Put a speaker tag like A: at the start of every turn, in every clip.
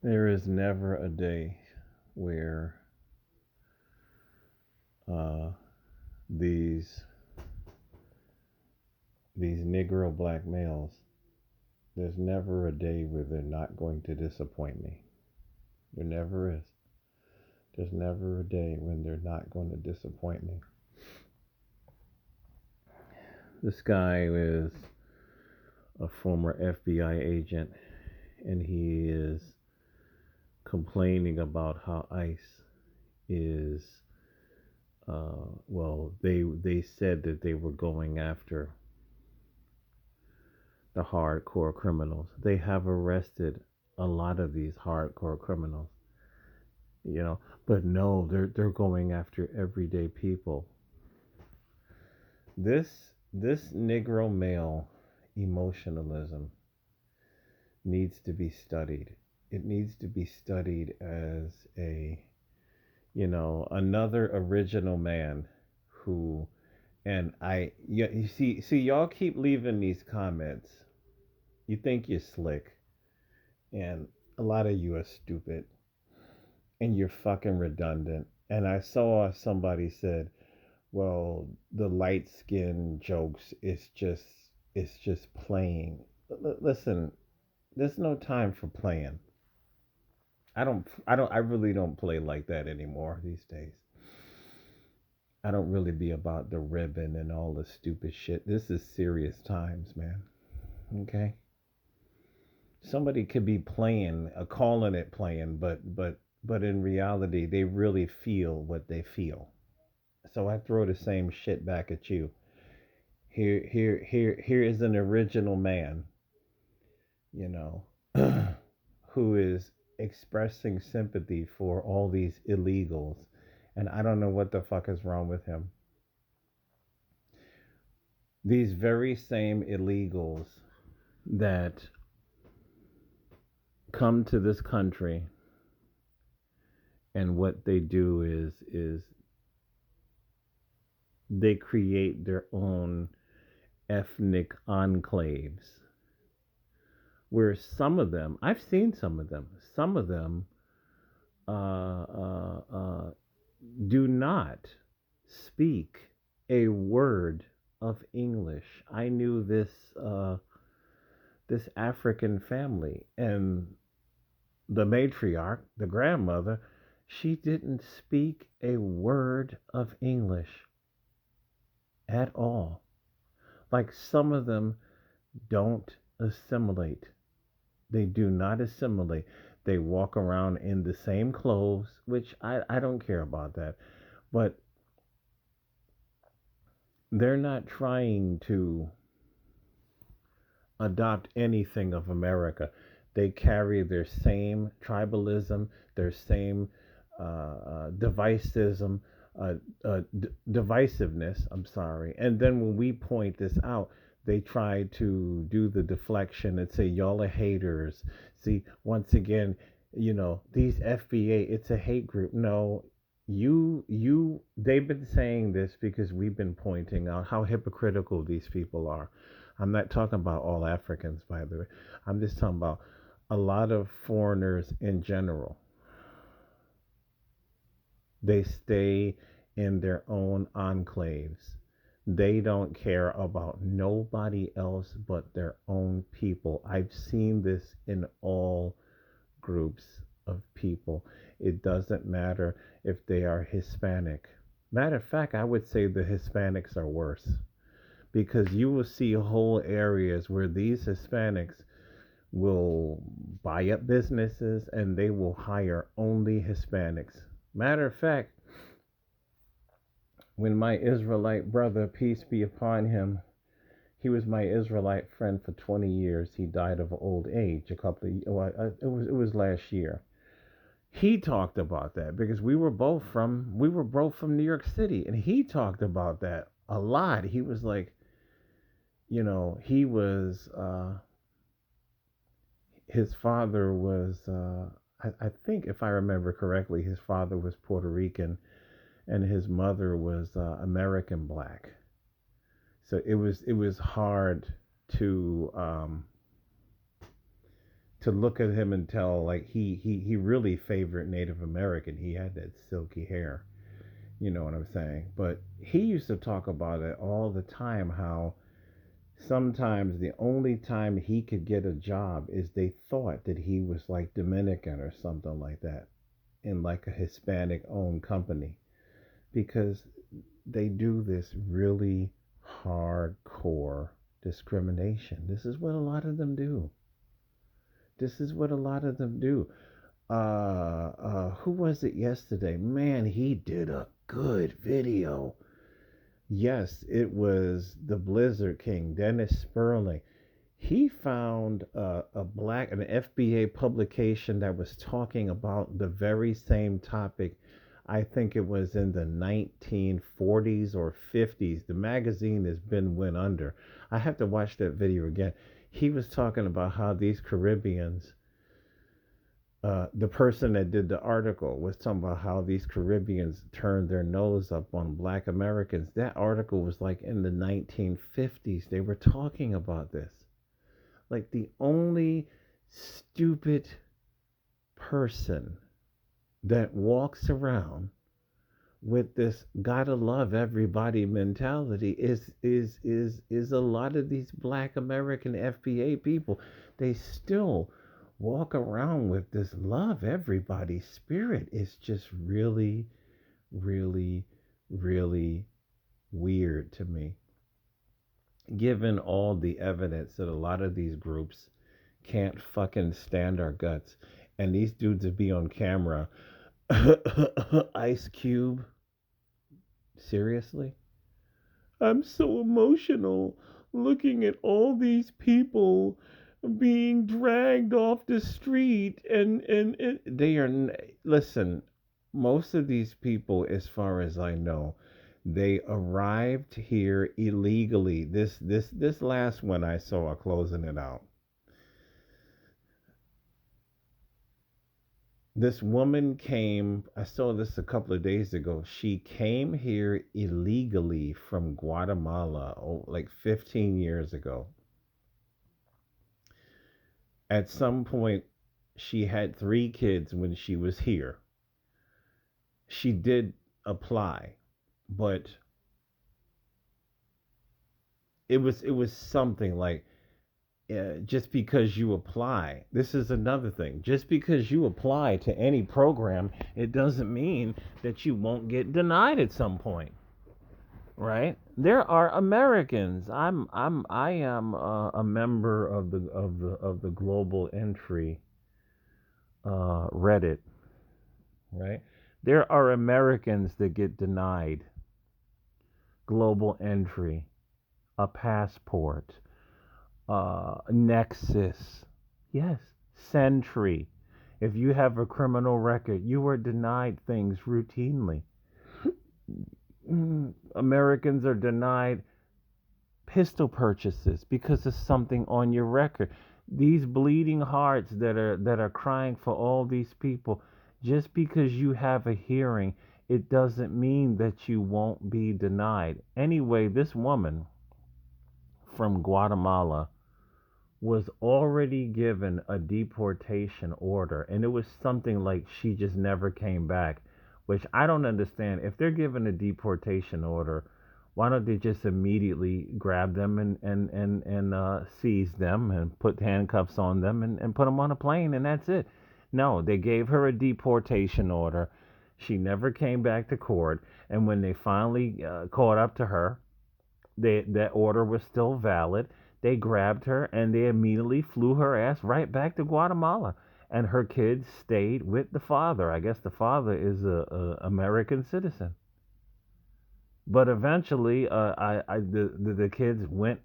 A: There is never a day where uh, these these Negro black males. There's never a day where they're not going to disappoint me. There never is. There's never a day when they're not going to disappoint me. This guy is a former FBI agent, and he is complaining about how ICE is. Well, they said that they were going after the hardcore criminals. They have arrested a lot of these hardcore criminals, you know, but no, they're going after everyday people. This Negro male emotionalism needs to be studied. It needs to be studied as another original man who, and yeah, you see, y'all keep leaving these comments. You think you're slick, and a lot of you are stupid, and you're fucking redundant. And I saw somebody said, well, the light skin jokes it's just playing. Listen, there's no time for playing. I really don't play like that anymore these days. I don't really be about the ribbon and all the stupid shit. This is serious times, man. Okay? Somebody could be playing, calling it playing, but in reality they really feel what they feel. So I throw the same shit back at you. Here is an original man, you know, who is expressing sympathy for all these illegals, and I don't know what the fuck is wrong with him. These very same illegals that come to this country, and what they do is they create their own ethnic enclaves, where some of them, I've seen some of them uh, uh, uh, do not speak a word of English. I knew this African family, and the matriarch, the grandmother, she didn't speak a word of English at all. Like some of them don't assimilate. They do not assimilate. They walk around in the same clothes, which I don't care about that. But they're not trying to adopt anything of America. They carry their same tribalism, their same divisivism, divisiveness. I'm sorry. And then when we point this out, they try to do the deflection and say y'all are haters. See, once again, these FBA, it's a hate group. No, they've been saying this because we've been pointing out how hypocritical these people are. I'm not talking about all Africans, by the way. I'm just talking about a lot of foreigners in general. They stay in their own enclaves. They don't care about nobody else but their own people. I've seen this in all groups of people. It doesn't matter if they are Hispanic. Matter of fact, I would say the Hispanics are worse, because you will see whole areas where these Hispanics will buy up businesses and they will hire only Hispanics. Matter of fact, when my Israelite brother, peace be upon him, he was my Israelite friend for 20 years. He died of old age a couple of well, it was last year. He talked about that because we were both from New York City, and he talked about that a lot. He was like, he was his father was I think, if I remember correctly, his father was Puerto Rican and his mother was American black. So it was hard to to look at him and tell like he really favored Native American. He had that silky hair. You know what I'm saying? But he used to talk about it all the time how sometimes the only time he could get a job is they thought that he was like Dominican or something like that in like a Hispanic owned company because they do this really hardcore discrimination. This is what a lot of them do. This is what a lot of them do. Who was it yesterday? Man, he did a good video. Yes, it was the Blizzard King, Dennis Sperling. He found an FBA publication that was talking about the very same topic. I think it was in the 1940s or 50s. The magazine has been went under. I have to watch that video again. He was talking about how these Caribbeans, the person that did the article was talking about how these Caribbeans turned their nose up on black Americans. That article was like in the 1950s. They were talking about this. Like the only stupid person that walks around with this gotta love everybody mentality is a lot of these black American FBA people. They still walk around with this love everybody spirit. It's just really, really, really weird to me. Given all the evidence that a lot of these groups can't fucking stand our guts. And these dudes would be on camera. Ice Cube. Seriously? I'm so emotional looking at all these people being dragged off the street and they are listen, most of these people as far as I know, they arrived here illegally. This last one I saw closing it out. This woman came, I saw this a couple of days ago. She came here illegally from Guatemala, like 15 years ago. At some point, she had 3 kids when she was here. She did apply, but it was something like just because you apply, this is another thing. Just because you apply to any program, it doesn't mean that you won't get denied at some point, right? There are Americans. I am a member of the Global Entry Reddit, right? There are Americans that get denied global entry, a passport, Nexus, yes, Sentry. If you have a criminal record, you are denied things routinely. Americans are denied pistol purchases because of something on your record. These bleeding hearts that are crying for all these people, just because you have a hearing, it doesn't mean that you won't be denied. Anyway, this woman from Guatemala was already given a deportation order, and it was something like she just never came back, which I don't understand. If they're given a deportation order, why don't they just immediately grab them and seize them and put handcuffs on them and put them on a plane and that's it? No, they gave her a deportation order. She never came back to court, and when they finally caught up to her, that order was still valid. They grabbed her and they immediately flew her ass right back to Guatemala. And her kids stayed with the father. I guess the father is a American citizen. But eventually, the kids went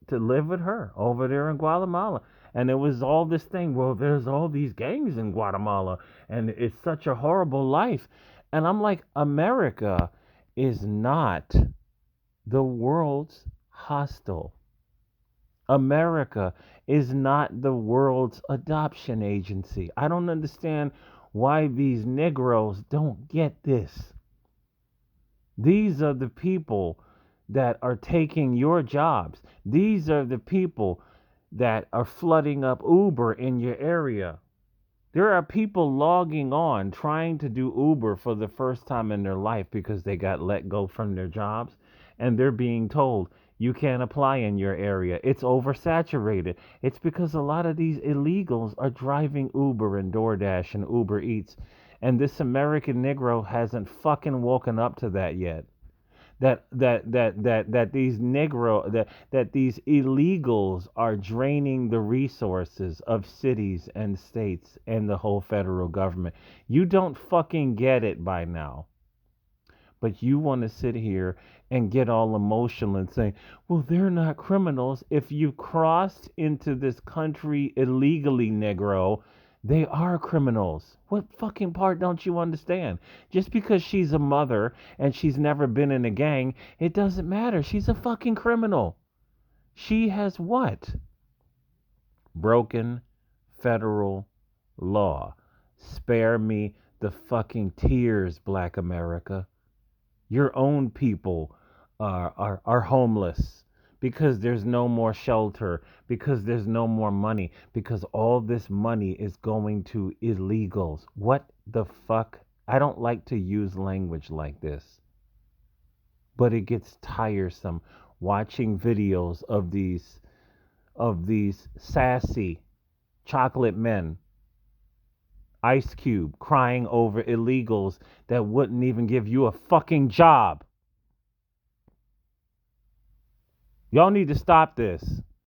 A: to live with her over there in Guatemala. And it was all this thing. Well, there's all these gangs in Guatemala, and it's such a horrible life. And I'm like, America is not the world's hostel. America is not the world's adoption agency. I don't understand why these Negroes don't get this. These are the people that are taking your jobs. These are the people that are flooding up Uber in your area. There are people logging on trying to do Uber for the first time in their life because they got let go from their jobs, and they're being told you can't apply in your area. It's oversaturated. It's because a lot of these illegals are driving Uber and DoorDash and Uber Eats, and this American Negro hasn't fucking woken up to that yet. That these negro that these illegals are draining the resources of cities and states and the whole federal government. You don't fucking get it by now. But you want to sit here and get all emotional and say, well, they're not criminals. If you crossed into this country illegally, Negro, they are criminals. What fucking part don't you understand? Just because she's a mother and she's never been in a gang, it doesn't matter. She's a fucking criminal. She has what? Broken federal law. Spare me the fucking tears, Black America. Your own people are homeless because there's no more shelter, because there's no more money, because all this money is going to illegals. What the fuck? I don't like to use language like this, but it gets tiresome watching videos of these sassy chocolate men, Ice Cube, crying over illegals that wouldn't even give you a fucking job. Y'all need to stop this.